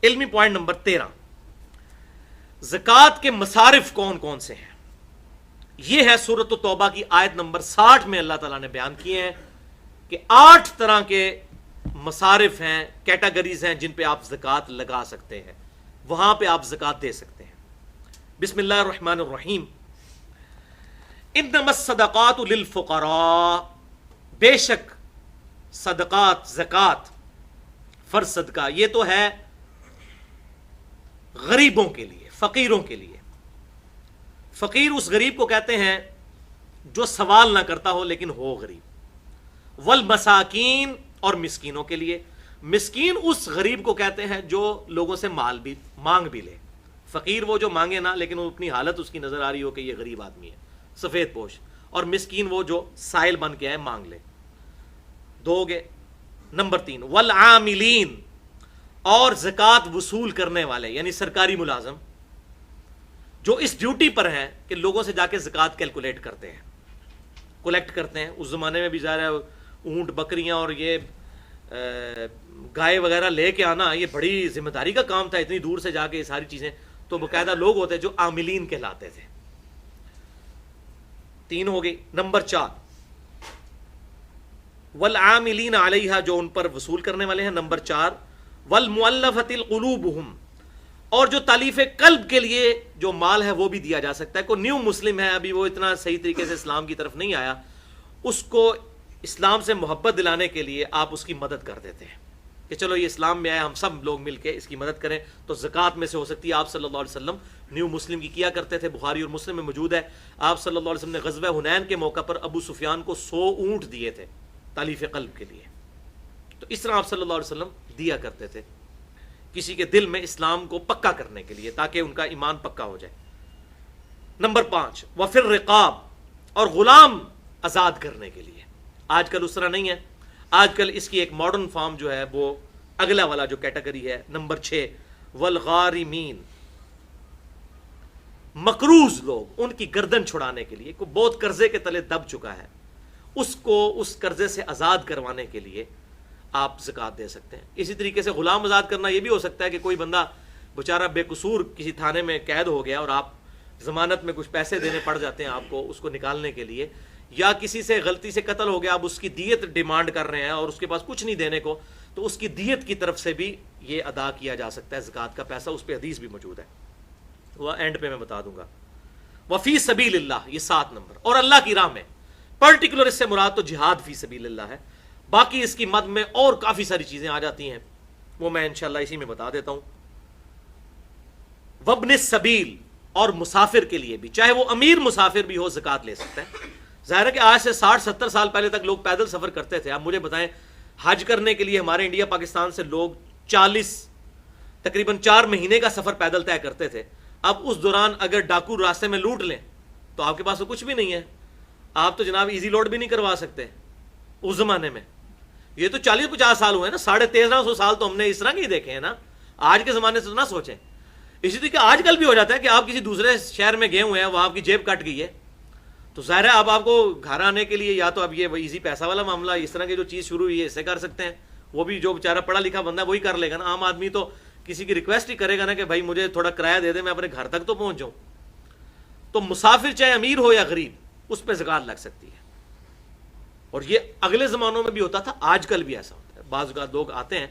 علمی point number 13، زکوٰۃ کے مصارف کون کون سے ہیں؟ یہ ہے سورۃ التوبہ کی آیت نمبر 60 میں اللہ تعالیٰ نے بیان کیے ہیں کہ 8 طرح کے مصارف ہیں، کیٹیگریز ہیں جن پہ آپ زکوٰۃ لگا سکتے ہیں، وہاں پہ آپ زکوٰۃ دے سکتے ہیں۔ بسم اللہ الرحمن الرحیم، انما الصدقات للفقراء، بے شک صدقات، زکوٰۃ، فرض صدقہ، یہ تو ہے غریبوں کے لیے، فقیروں کے لیے۔ فقیر اس غریب کو کہتے ہیں جو سوال نہ کرتا ہو لیکن ہو غریب۔ والمساکین، اور مسکینوں کے لیے۔ مسکین اس غریب کو کہتے ہیں جو لوگوں سے مال بھی مانگ بھی لے۔ فقیر وہ جو مانگے نہ لیکن وہ اپنی حالت اس کی نظر آ رہی ہو کہ یہ غریب آدمی ہے، سفید پوش۔ اور مسکین وہ جو سائل بن کے آئے، مانگ لے، دو گے۔ نمبر 3، والعاملین، اور زکوٰۃ وصول کرنے والے، یعنی سرکاری ملازم جو اس ڈیوٹی پر ہیں کہ لوگوں سے جا کے زکوٰۃ کیلکولیٹ کرتے ہیں، کلیکٹ کرتے ہیں۔ اس زمانے میں بھی ظاہر ہے اونٹ، بکریاں اور یہ گائے وغیرہ لے کے آنا یہ بڑی ذمہ داری کا کام تھا، اتنی دور سے جا کے یہ ساری چیزیں، تو باقاعدہ لوگ ہوتے جو عاملین کہلاتے تھے۔ 3 ہو گئی۔ نمبر 4، والعاملین علیہا، جو ان پر وصول کرنے والے ہیں۔ نمبر 4، والمؤلفۃ القلوبہم، اور جو تالیف قلب کے لیے جو مال ہے وہ بھی دیا جا سکتا ہے۔ کوئی نیو مسلم ہے، ابھی وہ اتنا صحیح طریقے سے اسلام کی طرف نہیں آیا، اس کو اسلام سے محبت دلانے کے لیے آپ اس کی مدد کر دیتے ہیں کہ چلو یہ اسلام میں آیا، ہم سب لوگ مل کے اس کی مدد کریں، تو زکوٰۃ میں سے ہو سکتی ہے۔ آپ صلی اللہ علیہ وسلم نیو مسلم کی کیا کرتے تھے، بخاری اور مسلم میں موجود ہے۔ آپ صلی اللہ علیہ وسلم نے غزوہ حنین کے موقع پر ابو سفیان کو 100 اونٹ دیے تھے تالیف قلب کے لیے۔ تو اس طرح آپ صلی اللہ علیہ وسلم دیا کرتے تھے کسی کے دل میں اسلام کو پکا کرنے کے لیے، تاکہ ان کا ایمان پکا ہو جائے۔ نمبر 5، وفی الرقاب، اور غلام آزاد کرنے کے لیے۔ آج کل اس طرح نہیں ہے، آج کل اس کی ایک ماڈرن فارم جو ہے وہ اگلا والا جو کیٹیگری ہے۔ نمبر 6، والغارمین، مقروض لوگ، ان کی گردن چھڑانے کے لیے، کوئی بہت قرضے کے تلے دب چکا ہے، اس کو اس قرضے سے آزاد کروانے کے لیے آپ زکوٰۃ دے سکتے ہیں۔ اسی طریقے سے غلام آزاد کرنا یہ بھی ہو سکتا ہے کہ کوئی بندہ بیچارہ بے قصور کسی تھانے میں قید ہو گیا اور آپ ضمانت میں کچھ پیسے دینے پڑ جاتے ہیں آپ کو اس کو نکالنے کے لیے، یا کسی سے غلطی سے قتل ہو گیا، آپ اس کی دیت ڈیمانڈ کر رہے ہیں اور اس کے پاس کچھ نہیں دینے کو، تو اس کی دیت کی طرف سے بھی یہ ادا کیا جا سکتا ہے زکوٰۃ کا پیسہ۔ اس پہ حدیث بھی موجود ہے، وہ اینڈ پہ میں بتا دوں گا۔ وفی سبیل اللہ، یہ 7 نمبر، اور اللہ کی راہ میں، پرٹیکولر اس سے مراد تو جہاد فی سبیل اللہ ہے، باقی اس کی مد میں اور کافی ساری چیزیں آ جاتی ہیں، وہ میں انشاءاللہ اسی میں بتا دیتا ہوں۔ وابن السبیل، اور مسافر کے لیے بھی، چاہے وہ امیر مسافر بھی ہو، زکوٰۃ لے سکتا ہے۔ ظاہر ہے کہ آج سے 60-70 سال پہلے تک لوگ پیدل سفر کرتے تھے۔ اب مجھے بتائیں، حج کرنے کے لیے ہمارے انڈیا پاکستان سے لوگ تقریباً 4 مہینے کا سفر پیدل طے کرتے تھے۔ اب اس دوران اگر ڈاکو راستے میں لوٹ لیں تو آپ کے پاس تو کچھ بھی نہیں ہے، آپ تو جناب ایزی لوڈ بھی نہیں کروا سکتے اس زمانے میں۔ یہ تو 40-50 سال ہوئے نا، 1350 سال تو ہم نے اس طرح کے ہی دیکھے ہیں نا، آج کے زمانے سے تو نہ سوچیں۔ اسی طریقے آج کل بھی ہو جاتا ہے کہ آپ کسی دوسرے شہر میں گئے ہوئے ہیں، وہاں آپ کی جیب کٹ گئی ہے، تو ظاہر ہے اب آپ کو گھر آنے کے لیے یا تو اب یہ ایزی پیسہ والا معاملہ، اس طرح کی جو چیز شروع ہوئی ہے، اسے کر سکتے ہیں۔ وہ بھی جو بیچارہ پڑھا لکھا بندہ ہے وہی کر لے گا نا، عام آدمی تو کسی کی ریکویسٹ ہی کرے گا نا کہ بھائی مجھے تھوڑا کرایہ دے دے، میں اپنے گھر تک تو پہنچ جاؤں۔ تو مسافر چاہے امیر ہو یا غریب، اس پہ زکوٰۃ لگ سکتی ہے۔ اور یہ اگلے زمانوں میں بھی ہوتا تھا، آج کل بھی ایسا ہوتا ہے۔ بعض اوقات لوگ آتے ہیں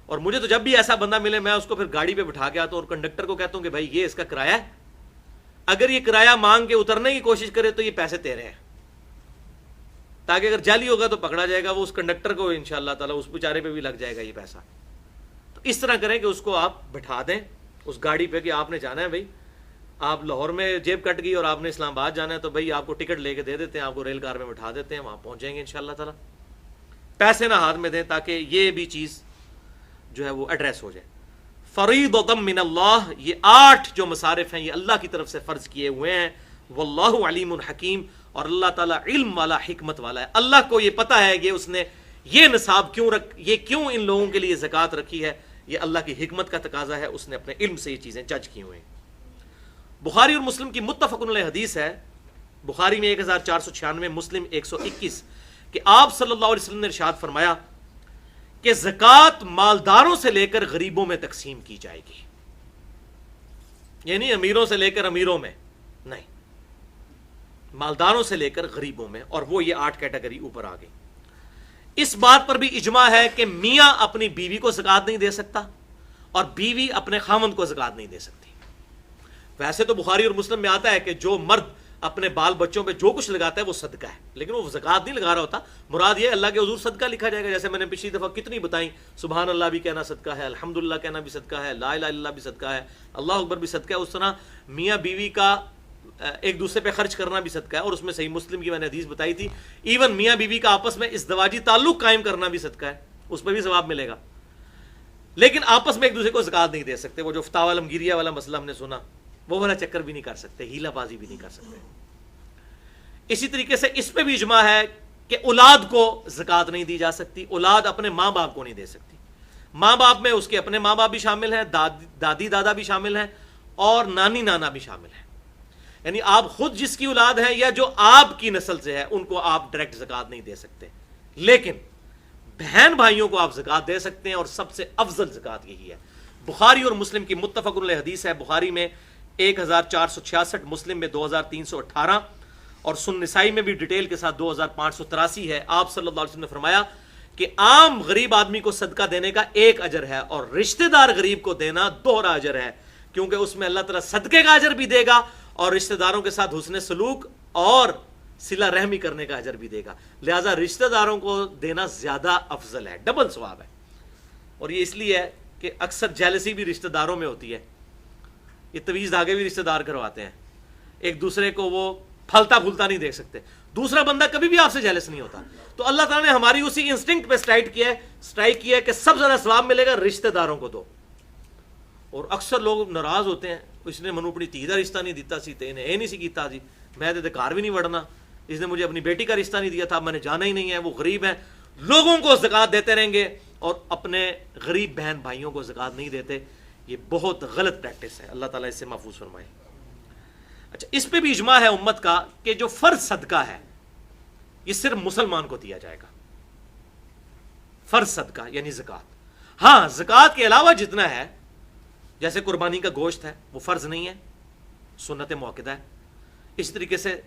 اور مجھے تو جب بھی ایسا بندہ ملے میں اس کو پھر گاڑی پہ بٹھا کے آتا ہوں اور کنڈکٹر کو کہتا ہوں کہ بھائی یہ اس کا کرایہ ہے، اگر یہ کرایہ مانگ کے اترنے کی کوشش کرے تو یہ پیسے تیرے ہیں، تاکہ اگر جعلی ہوگا تو پکڑا جائے گا، وہ اس کنڈکٹر کو انشاءاللہ تعالیٰ اس بیچارے پہ بھی لگ جائے گا یہ پیسہ۔ تو اس طرح کریں کہ اس کو آپ بٹھا دیں اس گاڑی پہ کہ آپ نے جانا ہے بھائی، آپ لاہور میں جیب کٹ گئی اور آپ نے اسلام آباد جانا ہے، تو بھائی آپ کو ٹکٹ لے کے دے دیتے ہیں، آپ کو ریل کار میں بٹھا دیتے ہیں، وہاں پہنچ جائیں گے انشاءاللہ تعالیٰ۔ پیسے نہ ہاتھ میں دیں تاکہ یہ بھی چیز جو ہے وہ ایڈریس ہو جائے۔ فریضۃ من اللہ، یہ 8 جو مصارف ہیں یہ اللہ کی طرف سے فرض کیے ہوئے ہیں۔ واللہ علیم حکیم، اور اللہ تعالیٰ علم والا، حکمت والا ہے۔ اللہ کو یہ پتہ ہے کہ اس نے یہ نصاب کیوں ان لوگوں کے لیے زکوٰۃ رکھی ہے، یہ اللہ کی حکمت کا تقاضا ہے، اس نے اپنے علم سے یہ چیزیں جج کی ہوئی ہیں۔ بخاری اور مسلم کی متفق علیہ حدیث ہے، بخاری میں 1496، مسلم 121، کہ آپ صلی اللہ علیہ وسلم نے ارشاد فرمایا کہ زکوٰۃ مالداروں سے لے کر غریبوں میں تقسیم کی جائے گی، یعنی امیروں سے لے کر امیروں میں نہیں، مالداروں سے لے کر غریبوں میں، اور وہ یہ 8 کیٹیگری اوپر آ گئی۔ اس بات پر بھی اجماع ہے کہ میاں اپنی بیوی کو زکوٰۃ نہیں دے سکتا اور بیوی اپنے خاوند کو زکوٰۃ نہیں دے سکتی۔ ویسے تو بخاری اور مسلم میں آتا ہے کہ جو مرد اپنے بال بچوں پہ جو کچھ لگاتا ہے وہ صدقہ ہے، لیکن وہ زکوٰۃ نہیں لگا رہا ہوتا، مراد یہ اللہ کے حضور صدقہ لکھا جائے گا، جیسے میں نے پچھلی دفعہ کتنی بتائیں، سبحان اللہ بھی کہنا صدقہ ہے، الحمدللہ کہنا بھی صدقہ ہے، لا الہ الا اللہ بھی صدقہ ہے، اللہ اکبر بھی صدقہ ہے۔ اس طرح میاں بیوی کا ایک دوسرے پہ خرچ کرنا بھی صدقہ ہے، اور اس میں صحیح مسلم کی میں نے حدیث بتائی تھی، ایون میاں بیوی کا آپس میں ازدواجی تعلق قائم کرنا بھی صدقہ ہے، اس پہ بھی ثواب ملے گا، لیکن آپس میں ایک دوسرے کو زکوٰۃ نہیں دے سکتے۔ وہ جو فتاوی عالمگیریہ والا مسئلہ ہم نے سنا، وہ والا چکر بھی نہیں کر سکتے، ہیلا بازی بھی نہیں کر سکتے۔ اسی طریقے سے اس پہ بھی اجماع ہے کہ اولاد کو زکوٰۃ نہیں دی جا سکتی، اولاد اپنے ماں باپ کو نہیں دے سکتی۔ ماں باپ میں اس کے اپنے ماں باپ بھی شامل ہیں، دادی دادا بھی شامل ہیں، اور نانی نانا بھی شامل ہیں، یعنی آپ خود جس کی اولاد ہیں یا جو آپ کی نسل سے ہے ان کو آپ ڈائریکٹ زکوٰۃ نہیں دے سکتے، لیکن بہن بھائیوں کو آپ زکوٰۃ دے سکتے ہیں، اور سب سے افضل زکوٰۃ یہی ہے۔ بخاری اور مسلم کی متفق علیہ حدیث ہے، بخاری میں 1466، مسلم میں 2318، اور سنن نسائی میں بھی ڈیٹیل کے ساتھ 2583 ہے۔ آپ صلی اللہ علیہ وسلم نے فرمایا کہ عام غریب آدمی کو صدقہ دینے کا 1 اجر ہے، اور رشتہ دار غریب کو دینا 2 اجر ہے، کیونکہ اس میں اللہ تعالیٰ صدقے کا اجر بھی دے گا اور رشتہ داروں کے ساتھ حسن سلوک اور صلہ رحمی کرنے کا اجر بھی دے گا، لہٰذا رشتہ داروں کو دینا زیادہ افضل ہے، ڈبل ثواب ہے۔ اور یہ اس لیے ہے کہ اکثر جیلسی بھی رشتہ داروں میں ہوتی ہے، یہ تویز دھاگے بھی رشتہ دار کرواتے ہیں، ایک دوسرے کو وہ پھلتا پھولتا نہیں دیکھ سکتے، دوسرا بندہ کبھی بھی آپ سے جیلس نہیں ہوتا۔ تو اللہ تعالیٰ نے ہماری اسی انسٹنکٹ پہ اسٹرائک کیا ہے کہ سب سے زیادہ ثواب ملے گا رشتہ داروں کو دو، اور اکثر لوگ ناراض ہوتے ہیں، اس نے منو اپنی دھی کا رشتہ نہیں دیتا سی تے انہیں یہ نہیں سی کیتا جی، میں تے گھر بھی نہیں وڑنا، اس نے مجھے اپنی بیٹی کا رشتہ نہیں دیا تھا، میں نے جانا ہی نہیں ہے، وہ غریب ہیں۔ لوگوں کو زکوٰۃ دیتے رہیں گے اور اپنے غریب بہن بھائیوں کو زکوٰۃ نہیں دیتے، یہ بہت غلط پریکٹس ہے، اللہ تعالیٰ اس سے محفوظ فرمائے۔ اچھا، اس پہ بھی اجماع ہے امت کا کہ جو فرض صدقہ ہے یہ صرف مسلمان کو دیا جائے گا، فرض صدقہ یعنی زکوٰۃ۔ ہاں، زکوٰۃ کے علاوہ جتنا ہے، جیسے قربانی کا گوشت ہے وہ فرض نہیں ہے، سنت موقدہ ہے۔ اس طریقے سے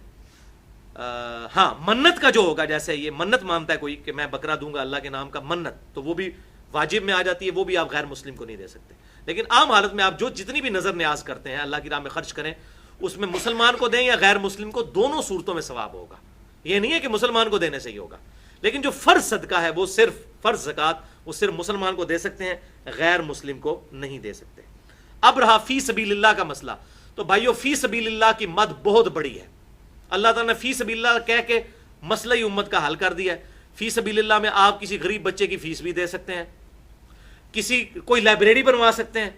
ہاں، منت کا جو ہوگا، جیسے یہ منت مانتا ہے کوئی کہ میں بکرا دوں گا اللہ کے نام کا، منت تو وہ بھی واجب میں آ جاتی ہے، وہ بھی آپ غیر مسلم کو نہیں دے سکتے۔ لیکن عام حالت میں آپ جو جتنی بھی نظر نیاز کرتے ہیں اللہ کی راہ میں خرچ کریں، اس میں مسلمان کو دیں یا غیر مسلم کو، دونوں صورتوں میں ثواب ہوگا۔ یہ نہیں ہے کہ مسلمان کو دینے سے ہی ہوگا، لیکن جو فرض صدقہ ہے وہ صرف فرض زکوٰۃ وہ صرف مسلمان کو دے سکتے ہیں، غیر مسلم کو نہیں دے سکتے۔ اب رہا فی سبیل اللہ کا مسئلہ، تو بھائیو فی سبیل اللہ کی مد بہت بڑی ہے، اللہ تعالیٰ نے فی سبیل اللہ کہہ کے مسئلہ ہی امت کا حل کر دیا ہے۔ فی سبیل اللہ میں آپ کسی غریب بچے کی فیس بھی دے سکتے ہیں، کوئی لائبریری بنوا سکتے ہیں،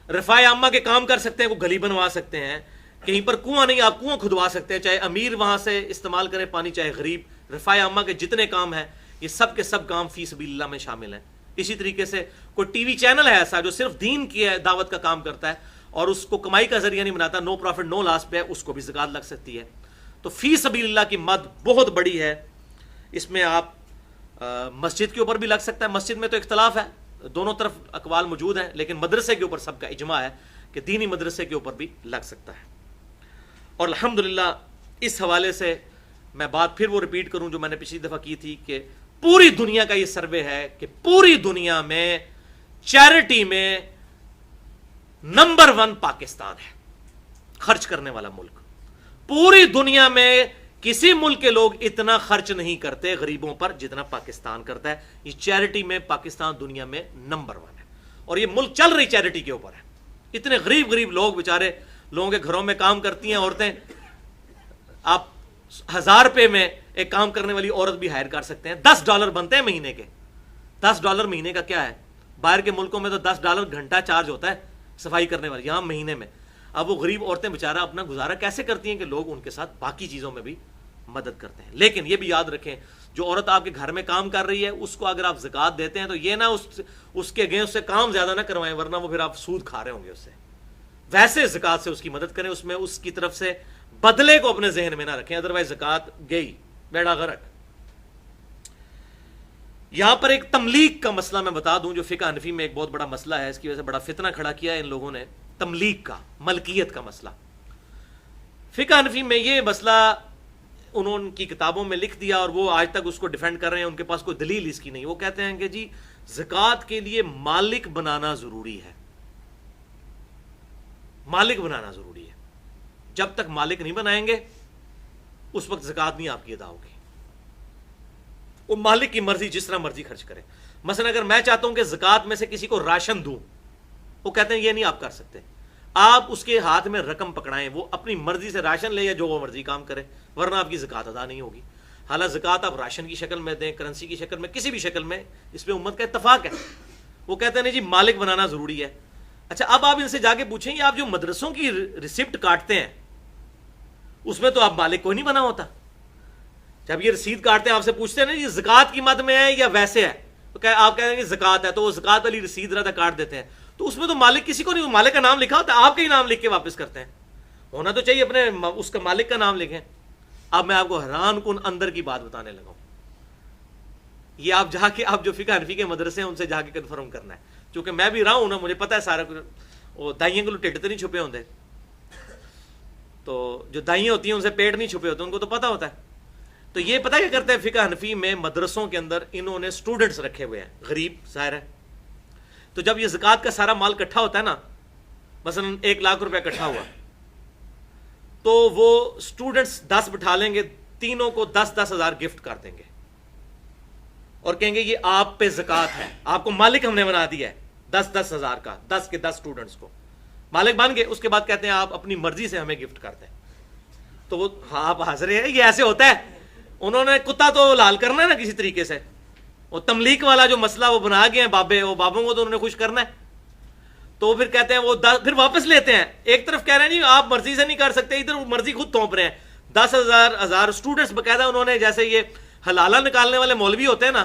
رفاع عامہ کے کام کر سکتے ہیں، کوئی گلی بنوا سکتے ہیں، کہیں پر کنواں نہیں آپ کنواں کھدوا سکتے ہیں، چاہے امیر وہاں سے استعمال کرے پانی چاہے غریب، رفاع عامہ کے جتنے کام ہیں یہ سب کے سب کام فی سبیل اللہ میں شامل ہیں۔ اسی طریقے سے کوئی ٹی وی چینل ہے ایسا جو صرف دین کی دعوت کا کام کرتا ہے اور اس کو کمائی کا ذریعہ نہیں بناتا، نو پروفٹ نو لاس پہ، اس کو بھی زکوٰۃ لگ سکتی ہے۔ تو فی سبیل اللہ کی مد بہت بڑی ہے، اس میں آپ مسجد کے اوپر بھی لگ سکتا ہے، مسجد میں تو اختلاف ہے، دونوں طرف اقوال موجود ہیں، لیکن مدرسے کے اوپر سب کا اجماع ہے کہ دینی مدرسے کے اوپر بھی لگ سکتا ہے۔ اور الحمدللہ اس حوالے سے میں بات پھر وہ ریپیٹ کروں جو میں نے پچھلی دفعہ کی تھی کہ پوری دنیا کا یہ سروے ہے کہ پوری دنیا میں چیریٹی میں نمبر 1 پاکستان ہے، خرچ کرنے والا ملک۔ پوری دنیا میں کسی ملک کے لوگ اتنا خرچ نہیں کرتے غریبوں پر جتنا پاکستان کرتا ہے، یہ چیریٹی میں پاکستان دنیا میں نمبر 1 ہے، اور یہ ملک چل رہی چیریٹی کے اوپر ہے۔ اتنے غریب لوگ بیچارے لوگوں کے گھروں میں کام کرتی ہیں عورتیں، آپ 1000 روپے میں ایک کام کرنے والی عورت بھی ہائر کر سکتے ہیں، $10 بنتے ہیں مہینے کے۔ $10 مہینے کا کیا ہے؟ باہر کے ملکوں میں تو $10 گھنٹہ چارج ہوتا ہے صفائی کرنے والی، یہاں مہینے میں۔ اب وہ غریب عورتیں بیچارہ اپنا گزارا کیسے کرتی ہیں کہ لوگ ان کے ساتھ باقی چیزوں میں بھی مدد کرتے ہیں۔ لیکن یہ بھی یاد رکھیں، جو عورت آپ کے گھر میں کام کر رہی ہے اس کو اگر آپ زکوٰۃ دیتے ہیں تو یہ نہ اس کے اگینسٹ سے کام زیادہ نہ کروائیں، ورنہ وہ پھر آپ سود کھا رہے ہوں گے اس سے۔ ویسے زکوٰۃ سے اس کی مدد کریں، اس میں اس کی طرف سے بدلے کو اپنے ذہن میں نہ رکھیں، ادروائز زکوٰۃ گئی بیڑا غرق۔ یہاں پر ایک تملیک کا مسئلہ میں بتا دوں جو فقہ حنفی میں ایک بہت بڑا مسئلہ ہے، اس کی وجہ سے بڑا فتنہ کھڑا کیا ہے ان لوگوں نے، تملیک کا، ملکیت کا مسئلہ۔ فقہ حنفی میں یہ مسئلہ انہوں کی کتابوں میں لکھ دیا اور وہ آج تک اس کو ڈیفینڈ کر رہے ہیں، ان کے پاس کوئی دلیل اس کی نہیں۔ وہ کہتے ہیں کہ جی زکوٰۃ کے لیے مالک بنانا ضروری ہے، مالک بنانا ضروری ہے، جب تک مالک نہیں بنائیں گے اس وقت زکوٰۃ نہیں آپ کی ادا ہوگی۔ وہ مالک کی مرضی، جس طرح مرضی خرچ کرے۔ مثلا اگر میں چاہتا ہوں کہ زکوٰۃ میں سے کسی کو راشن دوں، وہ کہتے ہیں یہ نہیں آپ کر سکتے، آپ اس کے ہاتھ میں رقم پکڑائیں، وہ اپنی مرضی سے راشن لے یا جو وہ مرضی کام کرے، ورنہ آپ کی زکوٰۃ ادا نہیں ہوگی۔ حالانکہ زکوٰۃ آپ راشن کی شکل میں دیں، کرنسی کی شکل میں، کسی بھی شکل میں، اس پہ امت کا اتفاق ہے۔ وہ کہتے ہیں نہیں جی مالک بنانا ضروری ہے۔ اچھا اب آپ ان سے جا کے پوچھیں یہ آپ جو مدرسوں کی ریسپٹ کاٹتے ہیں اس میں تو آپ مالک کوئی نہیں بنا ہوتا۔ جب یہ رسید کاٹتے ہیں آپ سے پوچھتے ہیں نا یہ زکوٰۃ کی مد میں ہے یا ویسے ہے، تو آپ کہتے ہیں کہ زکوٰۃ ہے، تو وہ زکوٰۃ والی رسید رہتا کاٹ دیتے ہیں، تو اس میں تو مالک کسی کو نہیں، مالک کا نام لکھا ہوتا ہے، آپ کا ہی نام لکھ کے واپس کرتے ہیں۔ ہونا تو چاہیے اپنے اس کا مالک کا نام لکھیں۔ اب میں آپ کو حیران کن اندر کی بات بتانے لگا ہوں، یہ آپ جا کے آپ جو فقہ حنفی کے مدرسے ہیں ان سے جا کے کنفرم کرنا ہے، چونکہ میں بھی رہا ہوں نا، مجھے پتہ ہے سارا کچھ۔ وہ دائیوں کو ٹھڈ تو نہیں چھپے ہوتے، تو جو دائیں ہوتی ہیں ان سے پیٹ نہیں چھپے ہوتے، ان کو تو پتہ ہوتا ہے۔ تو یہ پتہ کیا کرتے ہیں فقہ حنفی میں مدرسوں کے اندر انہوں نے سٹوڈنٹس رکھے ہوئے ہیں، غریب ظاہر ہے، تو جب یہ زکوٰۃ کا سارا مال اکٹھا ہوتا ہے نا، مثلا 1,00,000 روپے اکٹھا ہوا، تو وہ سٹوڈنٹس 10 بٹھا لیں گے، تینوں کو 10-10 ہزار گفٹ کر دیں گے اور کہیں گے یہ آپ پہ زکوٰۃ ہے، آپ کو مالک ہم نے بنا دیا ہے 10-10 ہزار کا، 10 کے 10 سٹوڈنٹس کو مالک بن گئے۔ اس کے بعد کہتے ہیں آپ اپنی مرضی سے ہمیں گفٹ کر دیں، تو وہ ہاں آپ حاضر ہیں، یہ ایسے ہوتا ہے۔ انہوں نے کتا تو لال کرنا ہے نا کسی طریقے سے، وہ تملیک والا جو مسئلہ وہ بنا گئے ہیں بابے، وہ بابوں کو تو انہوں نے خوش کرنا ہے، تو پھر کہتے ہیں وہ پھر واپس لیتے ہیں۔ ایک طرف کہہ رہے ہیں جی آپ مرضی سے نہیں کر سکتے، ادھر مرضی خود تھوپ رہے ہیں۔ 10,000 اسٹوڈنٹس باقاعدہ انہوں نے، جیسے یہ حلالہ نکالنے والے مولوی ہوتے ہیں نا،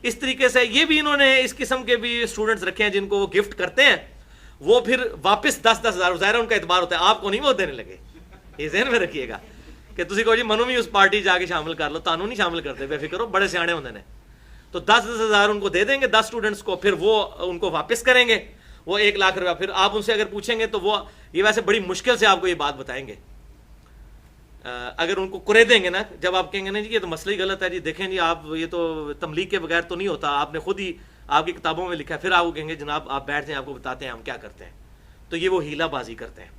اس طریقے سے یہ بھی انہوں نے اس قسم کے بھی اسٹوڈنٹس رکھے ہیں جن کو وہ گفٹ کرتے ہیں، وہ پھر واپس 10-10 ہزار، ظاہر ان کا اعتبار ہوتا ہے، آپ کو نہیں وہ دینے لگے۔ یہ ذہن میں رکھیے گا کہ تسی کہو جی منو بھی اس پارٹی جا کے شامل کر لو، تانوں نہیں شامل کرتے، بے فکر ہو، بڑے سیانے ہوندے نے۔ تو 10-10 ہزار ان کو دے دیں گے 10 اسٹوڈنٹس کو، پھر وہ ان کو واپس کریں گے وہ 1,00,000 روپیہ۔ پھر آپ ان سے اگر پوچھیں گے تو وہ یہ ویسے بڑی مشکل سے آپ کو یہ بات بتائیں گے، اگر ان کو کرے دیں گے نا، جب آپ کہیں گے نا جی یہ تو مسئلہ ہی غلط ہے، جی دیکھیں جی آپ یہ تو تملیغ کے بغیر تو نہیں ہوتا، آپ نے خود ہی آپ کی کتابوں میں لکھا ہے، پھر آپ کو کہیں گے جناب آپ بیٹھ جائیں، آپ کو بتاتے ہیں ہم کیا کرتے ہیں۔ تو یہ وہ ہیلہ بازی کرتے ہیں،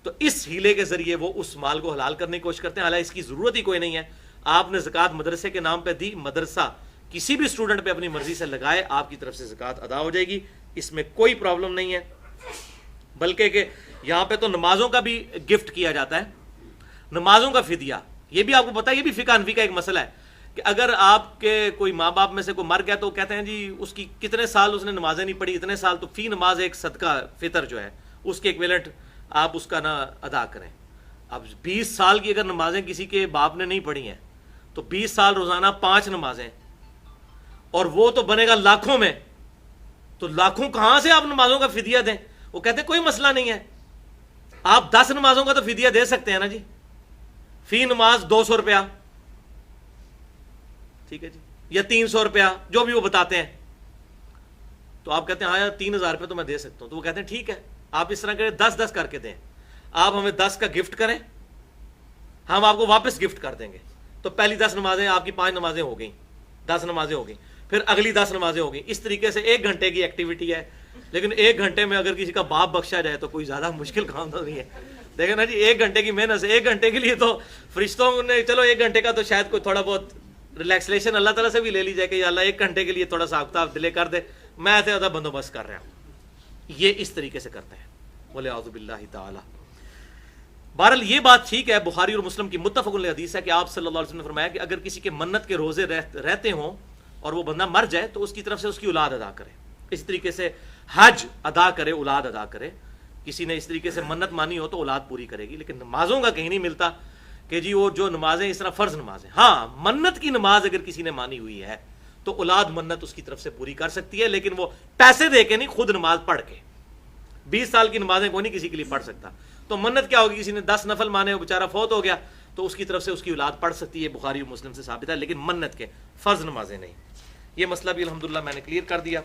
تو اس ہیلے کے ذریعے وہ اس مال کو حلال کرنے کی کوشش کرتے ہیں، حالانکہ اس کی ضرورت ہی کوئی نہیں ہے۔ آپ نے زکوٰۃ مدرسے کے نام پہ دی، مدرسہ کسی بھی اسٹوڈنٹ پہ اپنی مرضی سے لگائے، آپ کی طرف سے زکوٰۃ ادا ہو جائے گی، اس میں کوئی پرابلم نہیں ہے۔ بلکہ کہ یہاں پہ تو نمازوں کا بھی گفٹ کیا جاتا ہے، نمازوں کا فدیہ، یہ بھی آپ کو پتا ہے، یہ بھی فقہ حنفی کا ایک مسئلہ ہے کہ اگر آپ کے کوئی ماں باپ میں سے کوئی مر گیا تو کہتے ہیں جی اس کی کتنے سال اس نے نمازیں نہیں پڑھی، اتنے سال، تو فی نماز ایک صدقہ فطر جو ہے اس کے ایکویلنٹ آپ اس کا نہ ادا کریں۔ اب 20 سال کی اگر نمازیں کسی کے باپ نے نہیں پڑھی ہیں تو 20 سال روزانہ 5 نمازیں، اور وہ تو بنے گا لاکھوں میں، تو لاکھوں کہاں سے آپ نمازوں کا فدیہ دیں؟ وہ کہتے ہیں کوئی مسئلہ نہیں ہے، آپ 10 نمازوں کا تو فدیہ دے سکتے ہیں نا جی، فی نماز 200 روپیہ، ٹھیک ہے جی، یا 300 روپیہ، جو بھی وہ بتاتے ہیں۔ تو آپ کہتے ہیں ہاں یار 3,000 روپے تو میں دے سکتا ہوں، تو وہ کہتے ہیں ٹھیک ہے آپ اس طرح کریں 10-10 کر کے دیں، آپ ہمیں 10 کا گفٹ کریں، ہم آپ کو واپس گفٹ کر دیں گے۔ تو پہلی 10 نمازیں آپ کی 5 نمازیں ہو گئیں، 10 نمازیں ہو گئیں، پھر اگلی 10 نمازیں ہو گئیں۔ اس طریقے سے 1 گھنٹے کی ایکٹیویٹی ہے، لیکن 1 گھنٹے میں اگر کسی کا باپ بخشا جائے تو کوئی زیادہ مشکل کام تو نہیں ہے۔ دیکھیں نا جی 1 گھنٹے کی محنت سے 1 گھنٹے کے لیے تو فرشتوں نے، چلو 1 گھنٹے کا تو شاید کوئی تھوڑا بہت ریلیکسیشن اللہ تعالیٰ سے بھی لے لی جائے کہ یا اللہ 1 گھنٹے کے لیے تھوڑا سا آفتاب ڈیلے کر دے، میں ایسے زیادہ بندوبست کر رہا ہوں۔ یہ اس طریقے سے کرتے ہیں، بولے اعوذ باللہ تعالی۔ بہرحال یہ بات ٹھیک ہے، بخاری اور مسلم کی متفق علیہ حدیث ہے کہ آپ صلی اللہ علیہ وسلم نے فرمایا کہ اگر کسی کے منت کے روزے رہتے ہوں اور وہ بندہ مر جائے تو اس کی طرف سے اس کی اولاد ادا کرے، اس طریقے سے حج ادا کرے، اولاد ادا کرے۔ کسی نے اس طریقے سے منت مانی ہو تو اولاد پوری کرے گی، لیکن نمازوں کا کہیں نہیں ملتا کہ جی وہ جو نمازیں اس طرح فرض نمازیں، ہاں منت کی نماز اگر کسی نے مانی ہوئی ہے تو اولاد منت اس کی طرف سے پوری کر سکتی ہے، لیکن وہ پیسے دے کے نہیں، خود نماز پڑھ کے۔ 20 سال کی نمازیں کوئی نہیں کسی کے لیے پڑھ سکتا، تو منت کیا ہوگی، کسی نے 10 نفل مانے، وہ بیچارہ فوت ہو گیا تو اس کی طرف سے اس کی اولاد پڑھ سکتی ہے، بخاری و مسلم سے ثابت ہے، لیکن منت کے فرض نمازیں نہیں۔ یہ مسئلہ بھی الحمدللہ میں نے کلیئر کر دیا.